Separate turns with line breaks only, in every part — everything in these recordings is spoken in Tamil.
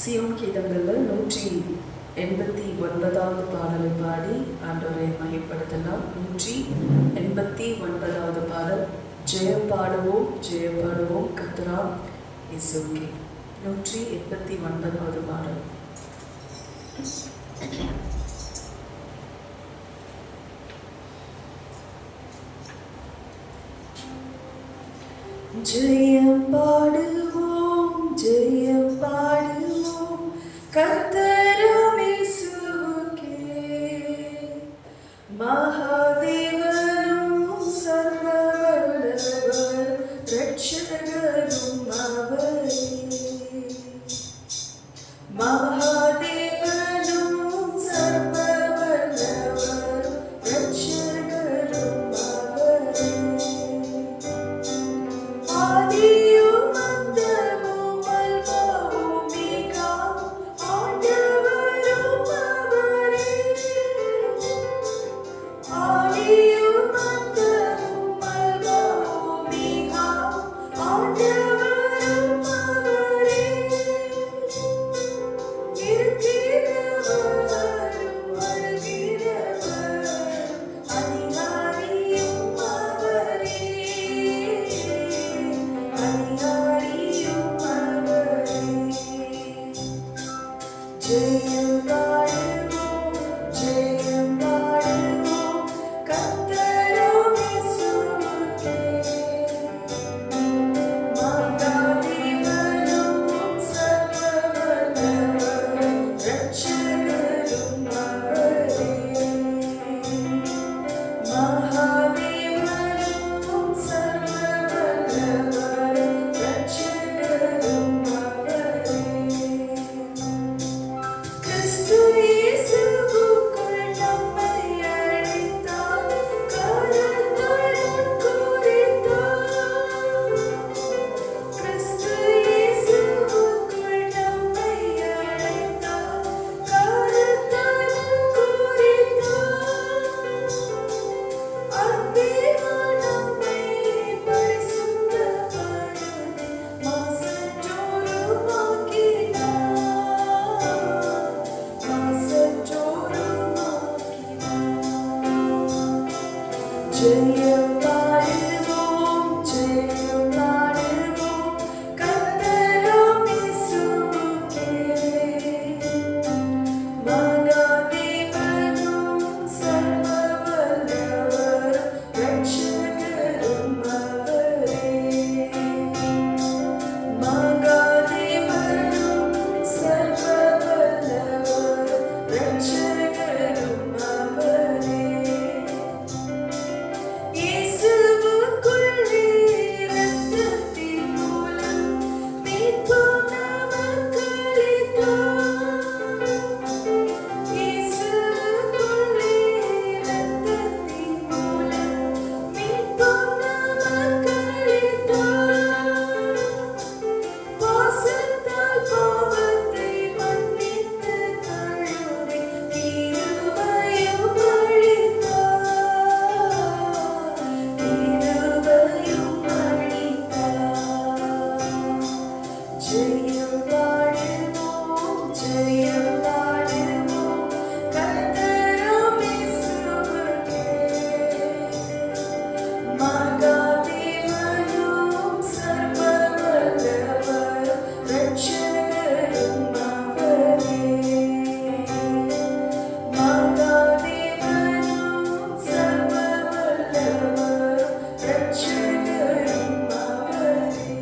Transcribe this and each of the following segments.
சியோன் கீதங்களில் 189வது பாடலை பாடி ஆண்டவரை மகிமைப்படுத்தலாம். 189வது பாடல், ஜெயம் பாடுவோம் ஜெயம் பாடுவோம் கர்த்தராம் இயேசுவுக்கே. 189வது பாடல். ஜெயம் பாடுவோம் ஜெயம் பாடுவோம் கர்த்தராம் இயேசுவுக்கே. மகாதேவனும் சர்வ வல்லவர் இரட்சகரும் அவரே. மகாதேவனும் சர்வ வல்லவர் இரட்சகரும் அவரே. ஆதியும் அந்தமும் அல்பாவும் மீகாவும் ஆண்டவரும் அவரே. ஆதியும் அந்தமும் அல்பாவும் மீகாவும் ஆண்டவரும் அவரே. இருக்கிறவரும் வருகிறவரும் அதிகாரியும் அவரே. அதிகாரியும் அவரே. ஜெயம் பாடுவோம் ஜெயம் பாடுவோம் கர்த்தராம் இயேசுவுக்கே. மகாதேவனும் சர்வ வல்லவர் இரட்சகரும் அவரே. மகாதேவனும் சர்வ வல்லவர் இரட்சகரும் அவரே. கிறிஸ்து இயேசுவுக்குள் நம்மை அழைத்தார், கரத்தால் முன்குறித்தார். கிறிஸ்து இயேசுவுக்குள் நம்மை அழைத்தார், கரத்தால் முன்குறித்தார். அன்பினால் நம்மை பரிசுத்தப்படுத்தி மாசற்றோருமாக்கினார். ஜெயம் பாடுவோம் ஜெயம் பாடுவோம் கர்த்தராம் இயேசுவுக்கே. மகாதேவனும் சர்வ வல்லவர் இரட்சகரும் அவரே. மகாதேவனும் சர்வ வல்லவர் இரட்சகரும் அவரே. இயேசுவுக்குள்ளே இரத்தத்தின் மூலம் மீட்பு நமக்களித்தார். இயேசுவுக்குள்ளே இரத்தத்தின் மூலம் மீட்பு நமக்களித்தார். வாசத்தால் பாவத்தை மன்னித்து கழுவி கிருபையும் அளித்தார். கிருபையும் அளித்தார். ஜெயம் பாடுவோம் ஜெயம் பாடுவோம் கர்த்தராம் இயேசுவுக்கே. மகாதேவனும் சர்வ வல்லவர் இரட்சகரும் அவரே. மகாதேவனும் சர்வ வல்லவர் இரட்சகரும் அவரே.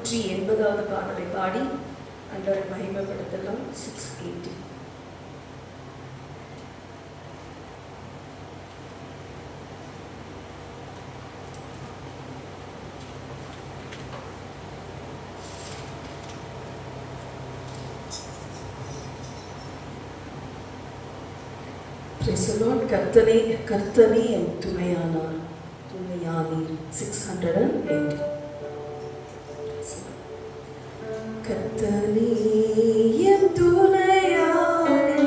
680வது பாடலை பாடி ஆண்டவரை மகிமைப்படுத்தலாம். 680. கர்த்தனே என் துணையானார், துணையானீர். 680. கர்த்தனே என் துணையானீர்,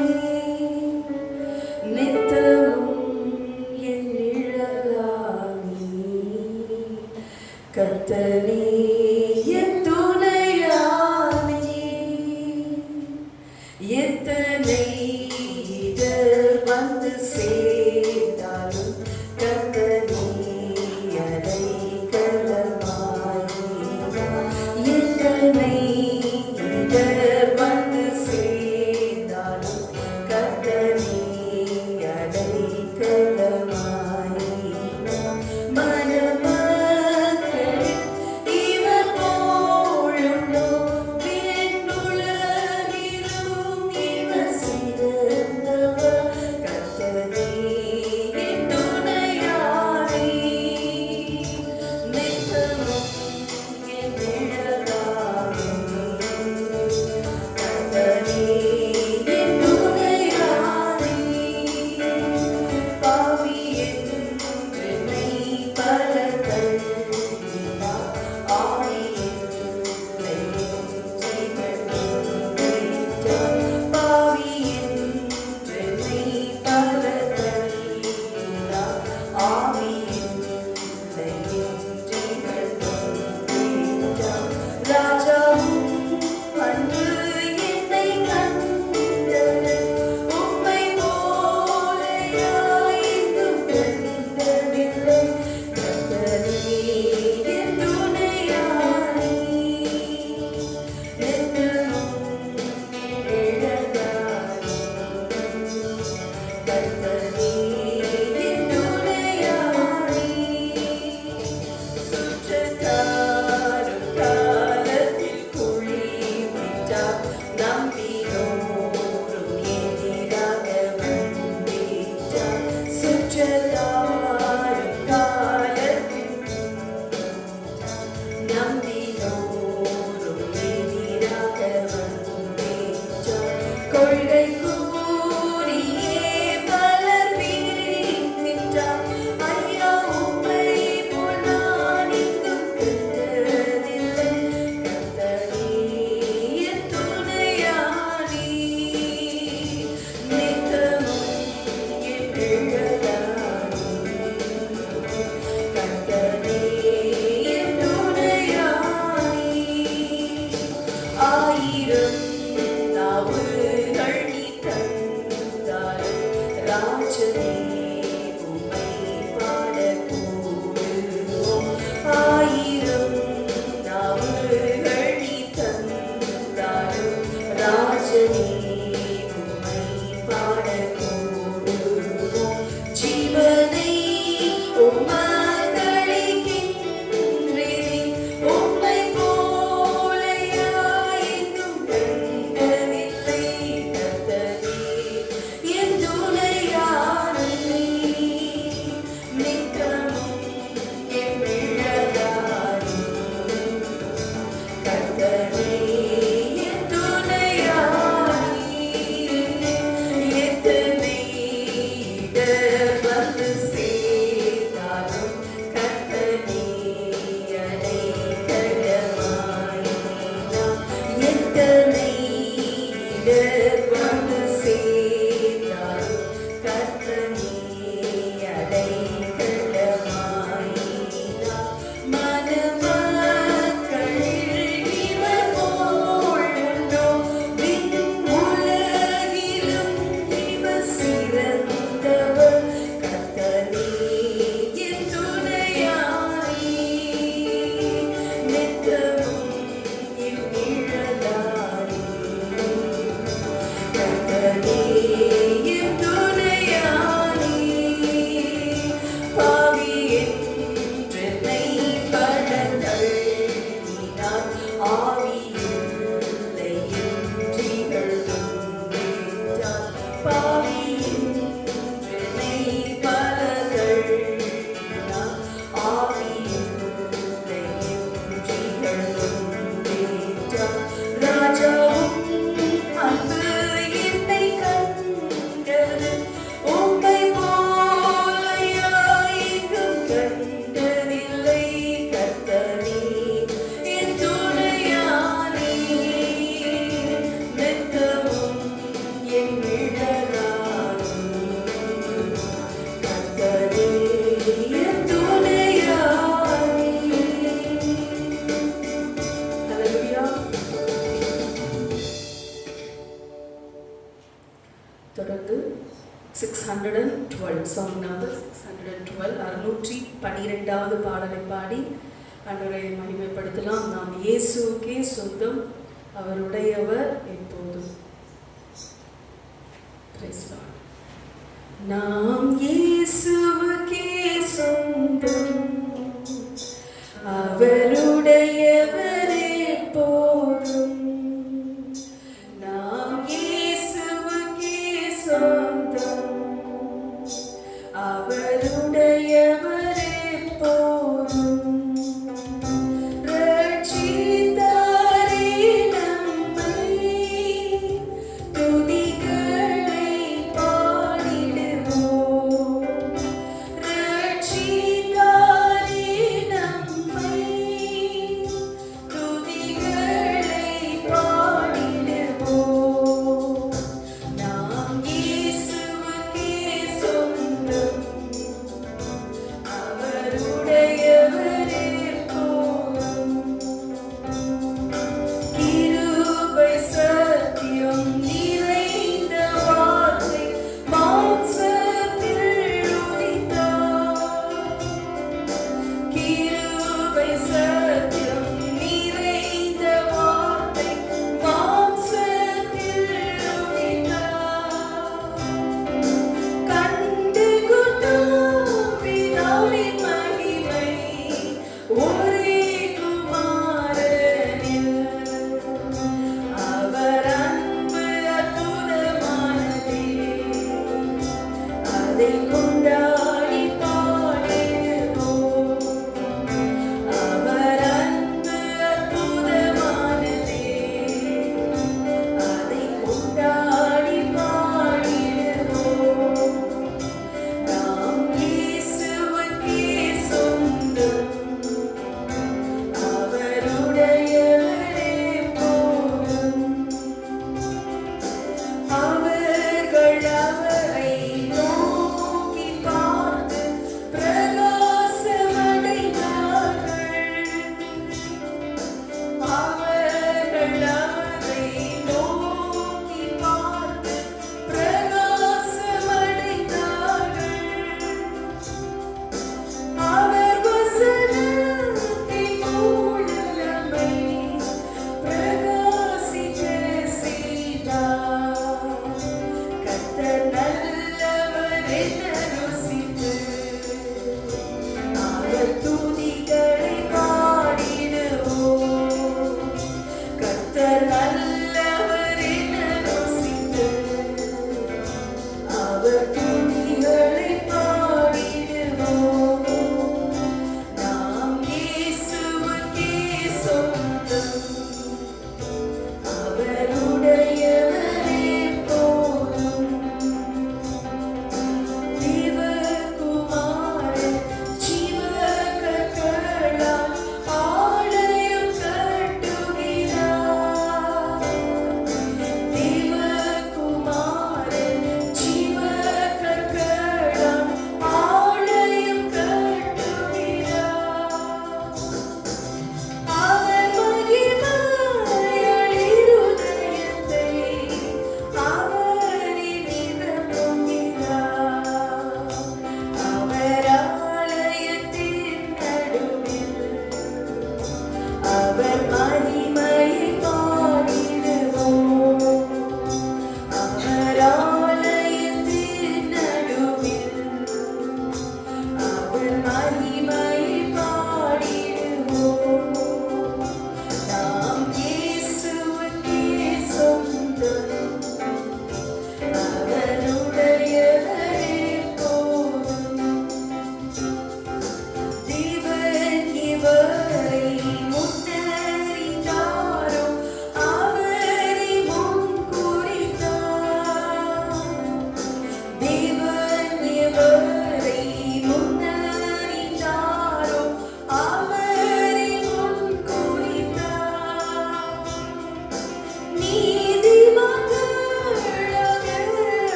நித்தமும் என் நிழலானீர். கர்த்தனே என் துணையானீர், எத்தனை வந்து சேர்ந்தாலும் கர்த்தனே அடைக்கலமாயினார். எத்தனை இடர் வந்து சேர்ந்தாலும் கர்த்தனே அடைக்கலமாயினார். மணமக்கள் இவர் போல் நம்பினோரும் எதிராக வந்தேற்றார். கொள்கை கூறியே பலர் பிரிக்கின்றார். ஐயா உம்மை போல் நான் எங்கும் கண்டதில்லை. கர்த்தரே என் துணையாளி. நித்தமும் என் நிழலாளி. கர்த்தரே என் துணையாளி. ஆயிரம் நாவுகள் நீ தந்தாலும் ராஜனே உம்மை பாடக்கூடுவோம். ஆயிரம் நாவுகள் நீ தந்தாலும் ராஜனே உம்மை பாடக்கூடுவோம். ஜீவனை உமக்களிக்கின்றேனே. உம்மை போல யாரெங்கும் கண்டதில்லை. கர்த்தரே என் துணையாளி. நித்தமும் என் நிழலாளி. கர்த்தரே என் துணையாளி. எத்தனை இடர் வந்து சேர்ந்தாலும் கர்த்தரே அடைக்கலமாயினார். எத்தனை இடர் வந்து சேர்ந்தாலும் கர்த்தரே அடைக்கலமாயினார். மனமக்களில் இவர் போல் உண்டோ? விண்ணுலகிலும் இவர் சிறந்தவர். கர்த்தரே என் துணையாளி. நித்தமும் என் நிழலாளி. கர்த்தரே என் துணையாளி. பாவி என்றென்னை பலர் தள்ளினார். ஆவியில்லை என்றிகள் துன்புற்றார். பாவி என்றென்னை பலர் தள்ளினார். ஆவியில்லை என்றிகள் துன்புற்றார். ராஜாவும் அன்பு என்னை கண்டது. உம்மை போல யாரெங்கும் கண்டதில்லை. கர்த்தரே என் துணையாளி. நித்தமும் என் நிழலாளி. கர்த்தரே என் துணையாளி. ஹல்லேலூயா. தொடர்ந்து 612 சாங் நம்பர் 612 612வது பாடலை பாடி ஆண்டவரை மகிமைப்படுத்தலாம். நாம் இயேசுவுக்கே சொந்தம், அவருடையவர் எப்போதும். Praise Lord. நாம் இயேசுவுக்கே சொந்தம், அவருடையவர் எப்போதும். நாம் இயேசுவுக்கே சொந்தம், அவருடையவர் எப்போதும். ரட்சித்தாரே நம்மை, துதிகளை பாடிடுவோம். ரட்சித்தாரே நம்மை,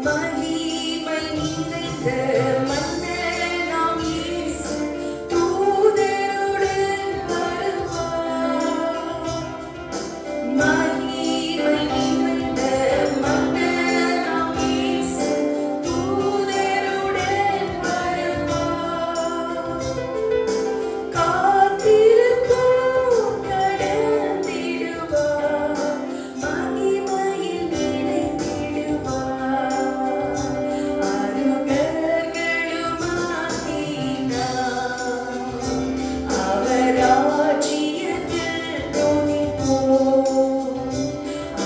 மகிமை நிறைந்த மன்னனாம் இயேசு தூதருடன் வருவார். மகிமை நிறைந்த மன்னனாம் இயேசு தூதருடன் வருவார். காத்திருப்போம் கடந்திடுவார், மகிமையில் நிலைத்திடுவார். அருகர்களும் ஆக்கினார், அவர் ராஜ்யத்தில் துதிப்போம்.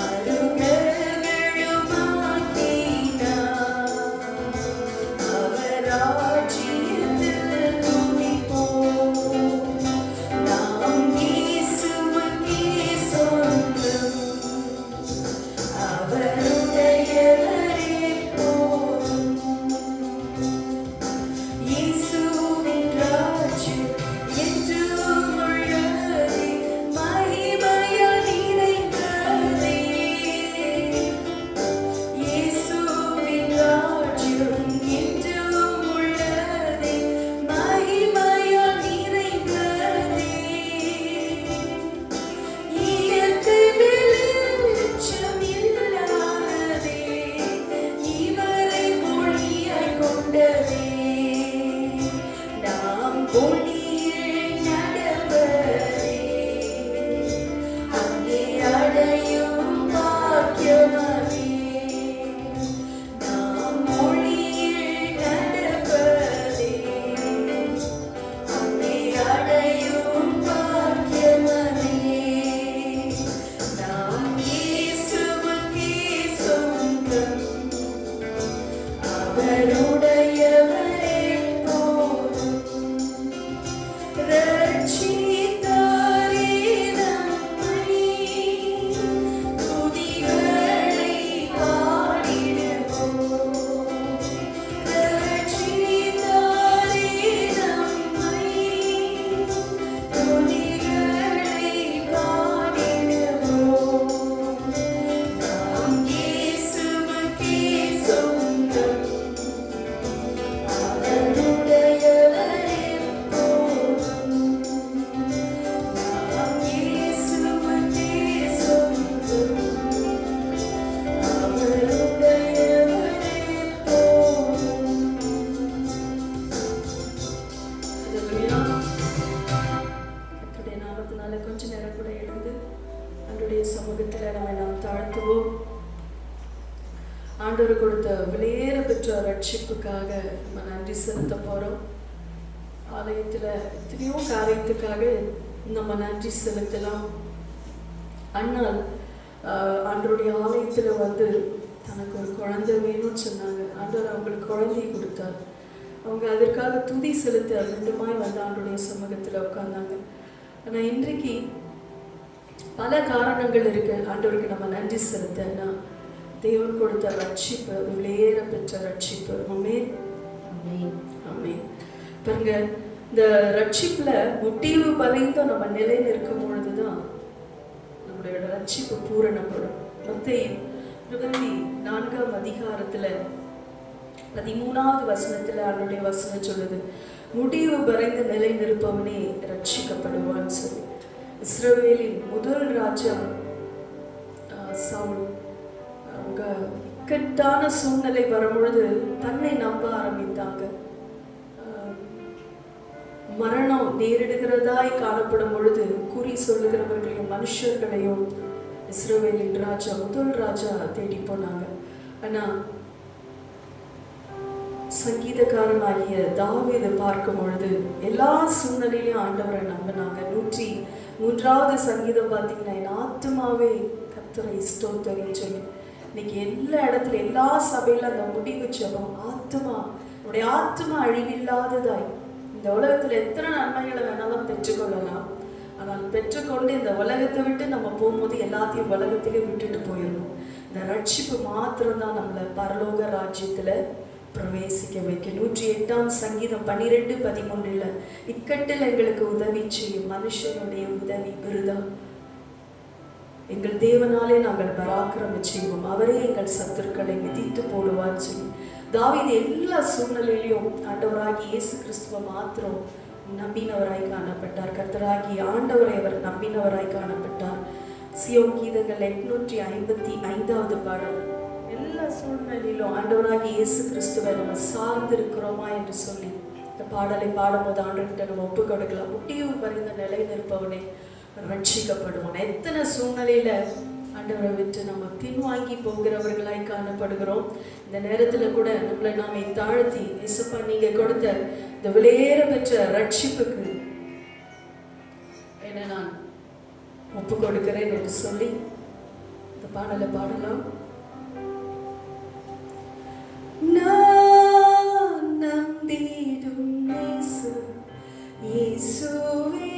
அருகர்களும் ஆக்கினார், அவர் ராஜ்யத்தில் துதிப்போம். நாம் இயேசுவுக்கே சொந்தம், அவருடையவரே போதும். இயேசுவின் ராஜ்யம் என்றும் உள்ளதே, மகிமையால் நிறைந்ததே. இயேசுவின் ராஜ்யம் என்றும் உள்ளதே, மகிமையால் நிறைந்ததே. இயற்கை வெளிச்சம் இல்லாததே, இவரை மொழியாய் கொண்டதே. நாம் ஒளியில் நடப்பதே, அங்கே அடையும் பாக்கியமே. நாம் ஒளியில் நடப்பதே, அங்கே அடையும் பாக்கியமே. நாம் இயேசுவுக்கே சொந்தம், அவருடையவரே போதும். ரட்சித்தாரே நம்மை, துதிகளை பாடிடுவோம். ரட்சித்தாரே நம்மை, துதிகளை பாடிடுவோம். நாம் இயேசுவுக்கே சொந்தம், அவருடையவரே போதும். நாம் இயேசுவுக்கே சொந்தம், அவருடையவரே போதும். ஹல்லேலூயா. கர்த்தருடைய நாமத்தினால கொஞ்ச நேரம் கூட எழுந்து ஆண்டவருடைய சமூகத்தில் நம்மை நாம் தாழ்த்துவோம். ஆண்டவர் கொடுத்த விலையேற பெற்ற ரட்சிப்புக்காக நம்ம நன்றி செலுத்த போகிறோம். ஆலயத்தில் எத்தனையோ காரியத்துக்காக நம்ம நன்றி செலுத்தலாம். அண்ணால் ஆண்டவருடைய ஆலயத்தில் வந்து தனக்கு ஒரு குழந்தை வேணும்னு சொன்னாங்க. ஆண்டவர் அவங்களுக்கு குழந்தையை கொடுத்தார். அவங்க அதற்காக துதி செலுத்த ரெண்டுமாய் வந்து ஆண்டவருடைய சமூகத்தில் உட்கார்ந்தாங்க. ஆனால் இன்றைக்கு பல காரணங்கள் இருக்கு ஆண்டவருக்கு நம்ம நன்றி செலுத்தனா. தேவன் கொடுத்த ரட்சிப்பு, விலையேற பெற்ற ரட்சிப்பு. ஆமென், ஆமென், ஆமென். பாருங்க, இந்த ரட்சிப்புல முடிவு வரைந்தும் நம்ம நிலை நிற்கும் பொழுதுதான் நம்மளோட ரட்சிப்பு பூரணப்படும். மத்தேயு 24ஆம் அதிகாரத்துல 13வது வசனத்துல அவருடைய வசனம் சொல்லுது, முடிவு வரைந்த நிலை நிற்பவனே ரட்சிக்கப்படுவான்னு சொல்லி. இஸ்ரவேலின் முதல் ராஜா சவுல் அவங்க இக்கட்டான சூழ்நிலை வரும்பொழுது தன்னை நம்ப ஆரம்பித்தாங்க. மரணம் நேரிடுகிறதாய் காணப்படும் பொழுது குறி சொல்லுகிறவர்களையும் மனுஷர்களையும் இஸ்ரவேலின் ராஜா முதல் ராஜா தேடி போனாங்க. ஆனா சங்கீதக்காரனாகிய தாவீது பார்க்கும் பொழுது எல்லா சூழ்நிலையிலும் ஆண்டவரை நம்பினாங்க. 103வது சங்கீதம் பார்த்தீங்கன்னா, என் ஆத்மாவே கர்த்தரை ஸ்தோத்திரி சொல்லி. இன்னைக்கு எல்லா இடத்துல எல்லா சபையில அந்த முடிவு ஜெபம், ஆத்மா உடைய ஆத்மா அழிவில்லாததாய். இந்த உலகத்துல எத்தனை நன்மைகளை வேணாலும் பெற்றுக்கொள்ளலாம். ஆனால் பெற்றுக்கொண்டு இந்த உலகத்தை விட்டு நம்ம போகும்போது எல்லாத்தையும் உலகத்திலே விட்டுட்டு போயிடணும். இந்த ரட்சிப்பு மாத்திரம்தான் நம்மளை பரலோக ராஜ்யத்துல பிரவேசிக்க வைக்க. 108ஆம் சங்கீதம் 12:13 இக்கட்டில் எங்களுக்கு உதவி செய்யும், மனுஷனுடைய உதவி விருதா. எங்கள் தேவனாலே நாங்கள் பராக்கிரமம் செய்வோம், அவரே எங்கள் சத்துருக்களை மிதித்து போடுவான்னு சொல்லி தாவீது எல்லா சூழ்நிலையிலையும் ஆண்டவராகி இயேசு கிறிஸ்துவ மாத்திரம் நம்பினவராய் காணப்பட்டார். கர்த்தராகி ஆண்டவரை அவர் நம்பினவராய் காணப்பட்டார். சியோன் கீதங்கள் 855வது பாடல். எல்லா சூழ்நிலையிலும் ஆண்டவராகி இயேசு கிறிஸ்துவை நம்ம சார்ந்திருக்கிறோமா என்று சொல்லி இந்த பாடலை பாடும்போது ஆண்டவர்கிட்ட நம்ம ஒப்பு கொடுக்கலாம். முடிவு பறிந்த நிலை நிற்பவனே ரட்சிக்கப்படுவான். எத்தனை சூழ்நிலையில ஆண்டவரை விட்டு நம்ம பின்வாங்கி போகிறவர்களாய் காணப்படுகிறோம். இந்த நேரத்தில் கூட நம்மளை நாமே தாழ்த்தி, இயேசுப்பா நீங்க கொடுத்த இந்த விலையேற பெற்ற ரட்சிப்புக்கு என்ன நான் ஒப்பு கொடுக்கிறேன் என்று சொல்லி இந்த பாடலை பாடலாம். நான் நம்பிடும் இயேசுவே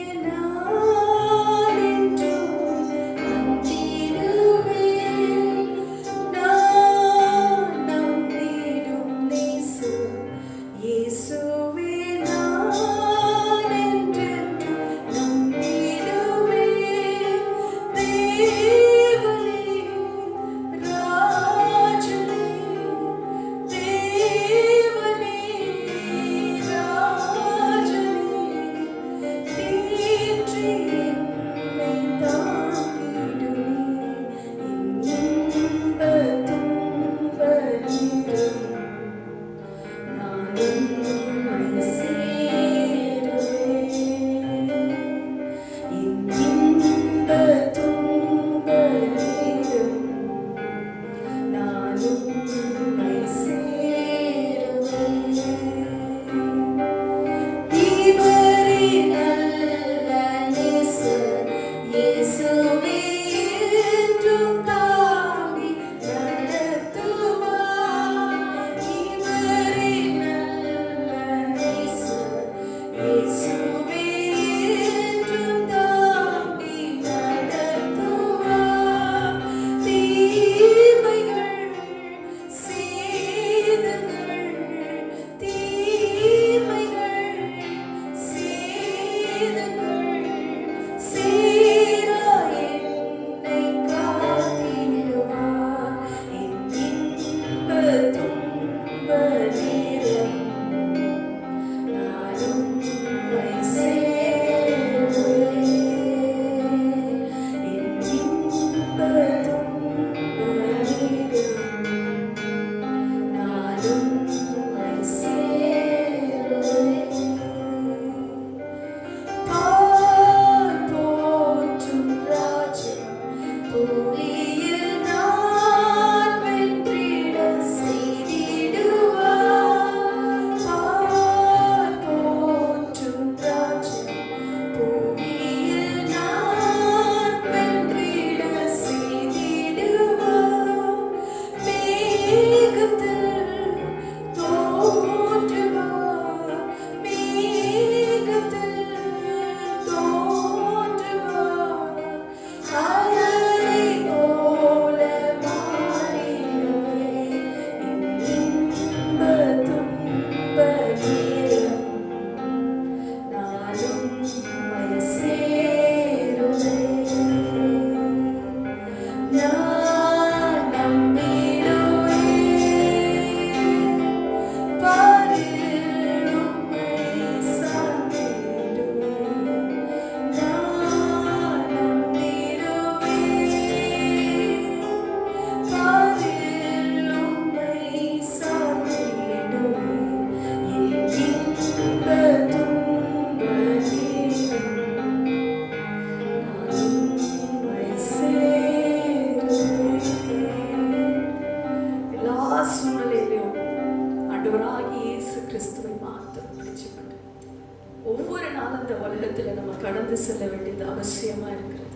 கடந்து செல்ல வேண்டியது அவசியமா இருக்கிறது.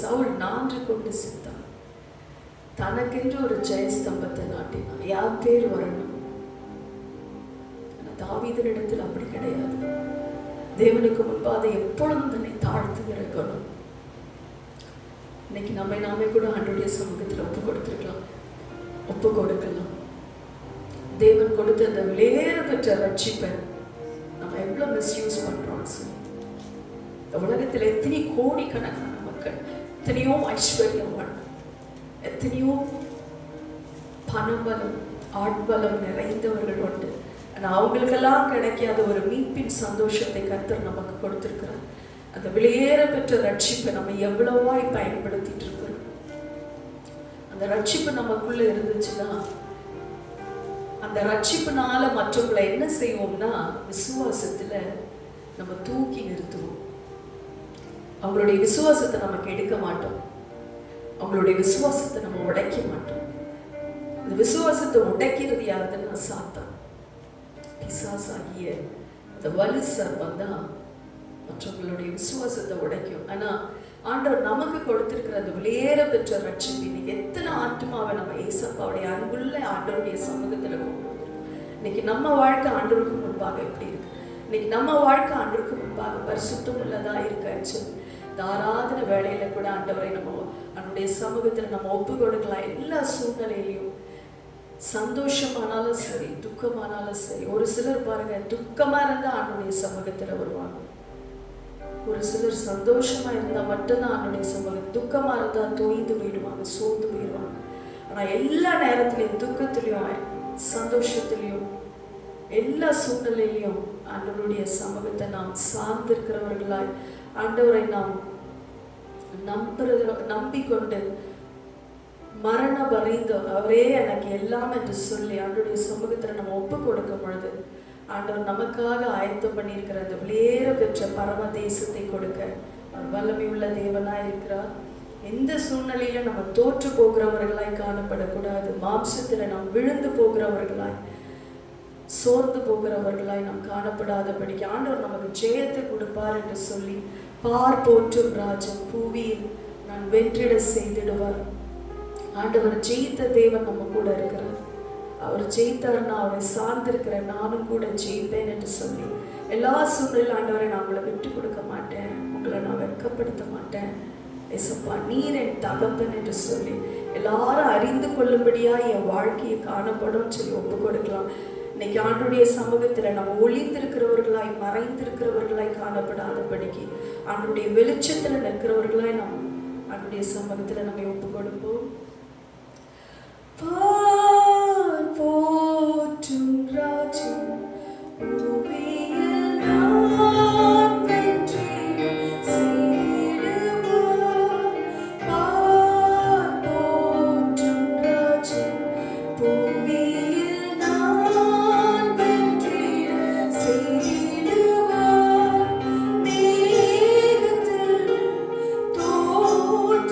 சவுல் நான்று கொண்டு செத்தான். தனக்கென்று ஒரு ஜெயஸ்தம்பத்தை நாட்டினான். யார் பேர் வரணும்? தாவீதினிடத்தில் அப்படி கிடையாது. தேவனுக்கு முன்பாக எப்பொழுதும் தன்னை தாழ்த்து இறக்கணும். இன்னைக்கு நம்மை நாமே கூட ஆண்டவருடைய சமூகத்தில் ஒப்பு கொடுக்கலாம். தேவன் கொடுத்த அந்த விலையேற பெற்ற ரட்சிப்பை நம்ம எவ்வளவு மிஸ்யூஸ் பண்றோம். உலகத்தில் எத்தனை கோடிக்கணக்கான மக்கள் எத்தனையோ ஐஸ்வர்யவான், எத்தனையோ பணபலம் ஆட்பலம் நிறைந்தவர்கள் உண்டு. ஆனால் அவங்களுக்கெல்லாம் கிடைக்காத ஒரு மீட்பின் சந்தோஷத்தை கர்த்தர் நமக்கு கொடுத்திருக்கிறார். அந்த வெளியேற பெற்ற ரட்சிப்பை நம்ம எவ்வளவாய் பயன்படுத்திட்டு இருக்கிறோம். அந்த ரட்சிப்பு நமக்குள்ள இருந்துச்சுன்னா, அந்த ரட்சிப்புனால மற்றவங்களை என்ன செய்வோம்னா, விசுவாசத்துல நம்ம தூக்கி நிறுத்துவோம். அவங்களுடைய விசுவாசத்தை நம்ம கெடுக்க மாட்டோம், அவங்களுடைய விசுவாசத்தை நம்ம உடைக்க மாட்டோம். அந்த விசுவாசத்தை உடைக்கிறது யாருதுன்னா சாத்தான், பிசாசாகிய அந்த வலு சர்ப்பம் தான் மற்றவங்களுடைய விசுவாசத்தை உடைக்கும். ஆனா ஆண்டவர் நமக்கு கொடுத்திருக்கிற அந்த வெளியேற பெற்ற ரட்சிப்பு, இன்னைக்கு எத்தனை ஆத்மாவை நம்ம ஏசப்பாவுடைய அன்புள்ள ஆண்டவருடைய சமூகத்துல கொண்டு வந்திருக்கோம். இன்னைக்கு நம்ம வாழ்க்கை ஆண்டவருக்கு முன்பாக எப்படி இருக்கு? இன்னைக்கு நம்ம வாழ்க்கை ஆண்டவருக்கு முன்பாக பரிசுத்தம் உள்ளதா இருக்காச்சு. இந்த ஆராதனை வேலையில கூட ஆண்டவரை நம்ம அவனுடைய சமூகத்துல நம்ம ஒப்பு கொடுக்கலாம். எல்லா சூழ்நிலையிலையும் சந்தோஷமானாலும் சரி, துக்கமானாலும் சரி. ஒரு சிலர் பாருங்க, துக்கமா இருந்தா ஆண்டவருடைய சமூகத்துல வருவாங்க. ஒரு சிலர் சந்தோஷமா இருந்தா மட்டும்தான் ஆண்டவருடைய சமூகம், துக்கமா இருந்தா தோய்ந்து போயிடுவாங்க, சோர்ந்து போயிடுவாங்க. ஆனா எல்லா நேரத்திலையும், துக்கத்திலையும் சந்தோஷத்திலையும் எல்லா சூழ்நிலையிலையும் ஆண்டவருடைய சமூகத்தை நாம் சார்ந்திருக்கிறவர்களாய், ஆண்டவரை நாம் நம்பிக்கொண்டு மரண வரைந்து அவரே எனக்கு எல்லாம் என்று சொல்லி ஆண்டவருடைய சமூகத்துல நம்ம ஒப்பு கொடுக்கும் பொழுது, ஆண்டவர் நமக்காக ஆயத்தம் பண்ணியிருக்கிற அந்த வெளியேற பெற்ற பரம தேசத்தை கொடுக்க அவர் வல்லமை உள்ள தேவனாய் இருக்கிறார். எந்த சூழ்நிலையில நம்ம தோற்று போகிறவர்களாய் காணப்படக்கூடாது. மாம்சத்துல நாம் விழுந்து போகிறவர்களாய், சோர்ந்து போகிறவர்களாய் நாம் காணப்படாதபடிக்கு ஆண்டவர் நமக்கு ஜெயத்தை கொடுப்பார் என்று சொல்லி, பார் போற்றும் ராஜன் பூவியில் நான் வெற்றிட செய்திடுவார். ஆண்டவர் ஜெயித்த தேவன் நம்ம கூட இருக்கிறார். அவர் ஜெயித்தார்னா அவரை சார்ந்திருக்கிற நானும் கூட ஜெயிப்பேன் என்று சொல்லி, எல்லா சூழ்நிலையும் ஆண்டவரை நான் உங்களை விட்டு கொடுக்க மாட்டேன், உங்களை நான் வெட்கப்படுத்த மாட்டேன், ஏசப்பா நீர் என் தகப்பன் என்று சொல்லி எல்லாரும் அறிந்து கொள்ளும்படியா என் வாழ்க்கையை காணப்படும் சொல்லி ஒப்பு கொடுக்கலாம். இன்னைக்கு ஆண்டவருடைய சமூகத்துல நம்ம ஒளிந்திருக்கிறவர்களாய், மறைந்திருக்கிறவர்களாய் காணப்படாதபடிக்கு ஆண்டவருடைய வெளிச்சத்துல நிற்கிறவர்களாய் நாம் ஆண்டவருடைய சமூகத்துல நம்ம ஒப்பு கொடுப்போம். போற்றும் ராஜன் பூவியில் நான் வெற்றிட செய்திடுவார். போற்றும் ராஜன் பூவியில் நான் வெற்றிட செய்திடுவார். மேகத்தில் தோன்றுவார்,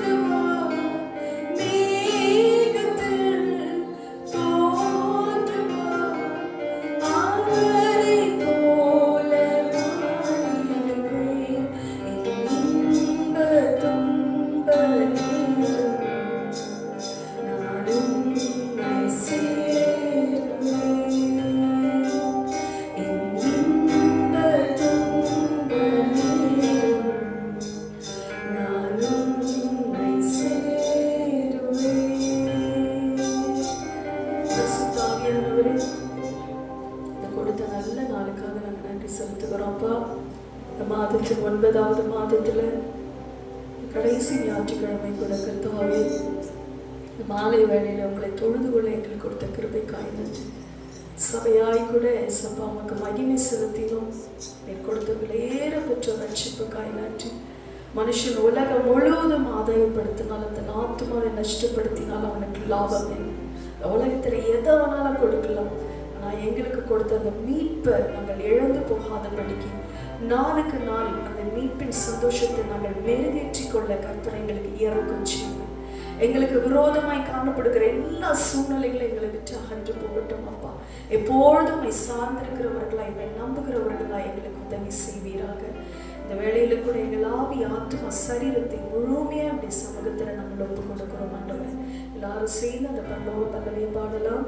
மாதத்தின் 9வது மாதத்துல கடைசி ஞாயிற்றுக்கிழமை கூட கர்த்தாவே மாலை வேளையில உங்களை தொழுது கொள்ள எங்களுக்கு கொடுத்த கிருபைக்காய் நன்றி. சபையாய் கூட ஏசப்பா உமக்கு மகிமை செலுத்தினோம். நீர் கொடுத்த விலையேற பெற்ற ரட்சிப்புக்காய் நன்றி. மனுஷன் உலகம் முழுவதும் ஆதாயப்படுத்தினால் அந்த ஆத்துமாவை நஷ்டப்படுத்தினால் அவனுக்கு லாபம் என்ன? உலகத்துல எதை வேணாலும் கொடுக்கலாம். ஆனால் எங்களுக்கு கொடுத்த அந்த மீட்பை நாங்கள் இழந்து போகாதபடிக்கு நாளுக்கு நாள் அந்த மீட்பின் சந்தோஷத்தை நாங்கள் மெருகேற்றி கொள்ள கர்த்தர் எங்களுக்கு இறக்கம் செய்யுங்க. எங்களுக்கு விரோதமாய் காணப்படுகிற எல்லா சூழ்நிலைகளும் எங்களை விட்டு அகன்று போகட்டும் அப்பா. எப்பொழுதும் சார்ந்திருக்கிறவர்களாய், நம்புகிறவர்களாய் எங்களுக்கு உதவி செய்வீராக. இந்த வேளையில கூட எங்கள் ஆவி ஆத்மா சரீரத்தை முழுமையா அப்படி சமூகத்துல நாங்கள் ஒப்பு கொடுக்கிறோம் ஆண்டவரே. எல்லாரும் சேர்ந்து அந்த பல்லவியை பாடலாம்.